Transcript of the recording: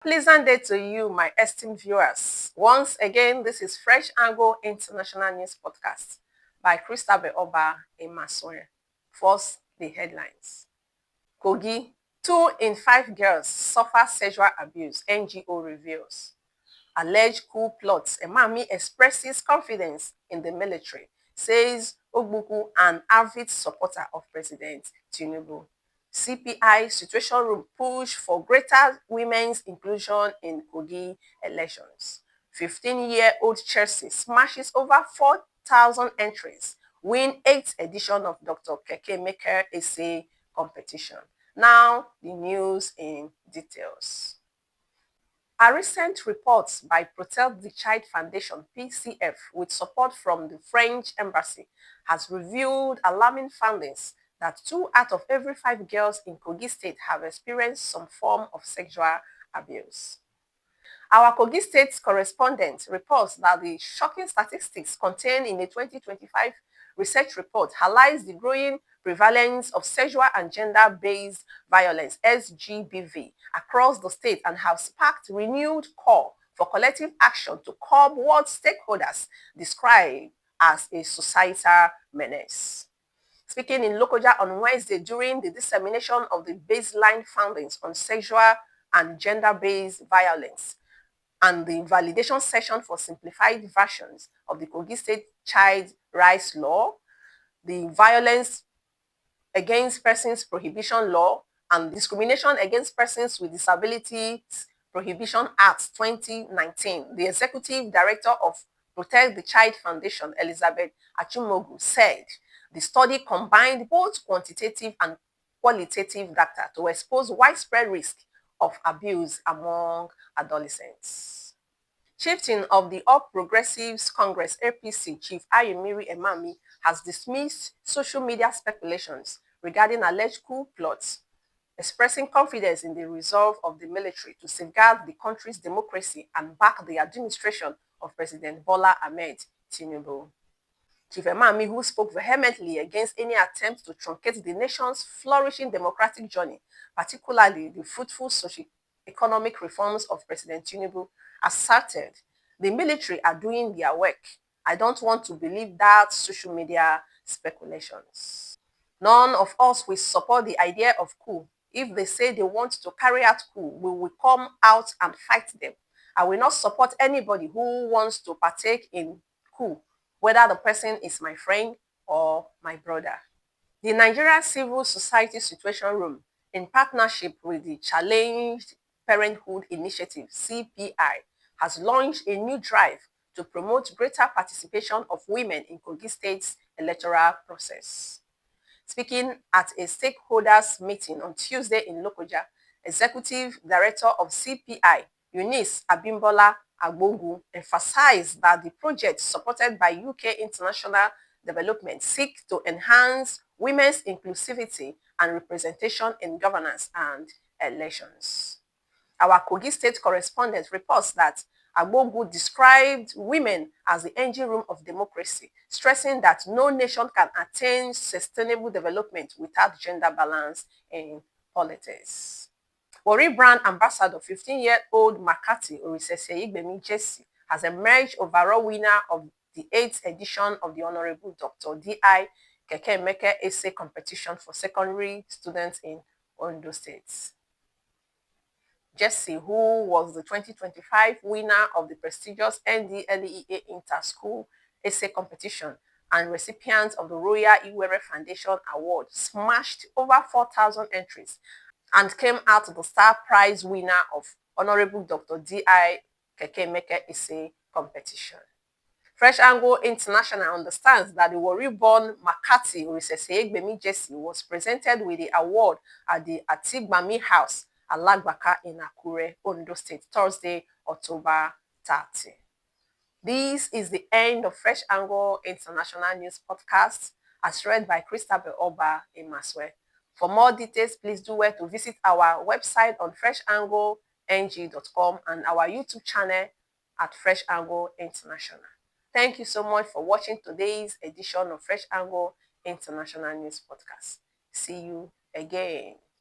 Pleasant day to you, my esteemed viewers. Once again, this is Fresh Angle International News Podcast by Christabel Oba Emasore. First, the headlines. Kogi, 2 in 5 girls suffer sexual abuse, NGO reveals. Alleged coup plots, Emami expresses confidence in the military, says Ogbuku, an avid supporter of President Tinubu. CPI Situation Room push for greater women's inclusion in Kogi elections. 15-year-old Jessy smashes over 4,000 entries, win 8th edition of Dr. Kekemeke Essay Competition. Now, the news in details. A recent report by Protect the Child Foundation, PCF, with support from the French Embassy, has revealed alarming findings that 2 out of every 5 girls in Kogi State have experienced some form of sexual abuse. Our Kogi State correspondent reports that the shocking statistics contained in a 2025 research report highlights the growing prevalence of sexual and gender-based violence, SGBV, across the state and have sparked renewed call for collective action to curb what stakeholders describe as a societal menace. Speaking in Lokoja on Wednesday during the dissemination of the baseline findings on sexual and gender-based violence, and the validation session for simplified versions of the Kogi State Child Rights Law, the Violence Against Persons Prohibition Law, and Discrimination Against Persons with Disabilities Prohibition Act 2019. The Executive Director of Protect the Child Foundation, Elizabeth Achumogu, said the study combined both quantitative and qualitative data to expose widespread risk of abuse among adolescents. Chieftain of the All Progressives Congress APC, Chief Ayomiri Emami, has dismissed social media speculations regarding alleged coup plots, expressing confidence in the resolve of the military to safeguard the country's democracy and back the administration of President Bola Ahmed Tinubu. Chief Emami, who spoke vehemently against any attempt to truncate the nation's flourishing democratic journey, particularly the fruitful socio-economic reforms of President Tinubu, asserted the military are doing their work. I don't want to believe that social media speculations. None of us will support the idea of coup. If they say they want to carry out coup, we will come out and fight them. I will not support anybody who wants to partake in coup, whether the person is my friend or my brother. The Nigeria Civil Society Situation Room, in partnership with the Challenged Parenthood Initiative, CPI, has launched a new drive to promote greater participation of women in Kogi State's electoral process. Speaking at a stakeholders meeting on Tuesday in Lokoja, Executive Director of CPI, Eunice Abimbola Agbogu, emphasized that the project supported by UK International Development seeks to enhance women's inclusivity and representation in governance and elections. Our Kogi State correspondent reports that Agbogu described women as the engine room of democracy, stressing that no nation can attain sustainable development without gender balance in politics. Warri brand ambassador 15-year-old Makati Oriseseigbemi Jessy has emerged overall winner of the 8th edition of the Honorable Dr. D.I. Kekemeke Essay Competition for secondary students in Ondo State. Jessy, who was the 2025 winner of the prestigious NDLEA Inter-School Essay Competition and recipient of the Royal Iwere Foundation Award, smashed over 4,000 entries and came out the star prize winner of Honorable Dr. D.I. Kekemeke Essay Competition. Fresh Angle International understands that the Warri-born Makati Oriseseigbemi Jessy was presented with the award at the Atigbami House, Alagbaka in Akure, Ondo State, Thursday, October 30. This is the end of Fresh Angle International News Podcast, as read by Christabel Oba Emaswe. For more details, please do well to visit our website on freshangleng.com and our YouTube channel at Fresh Angle International. Thank you so much for watching today's edition of Fresh Angle International News Podcast. See you again.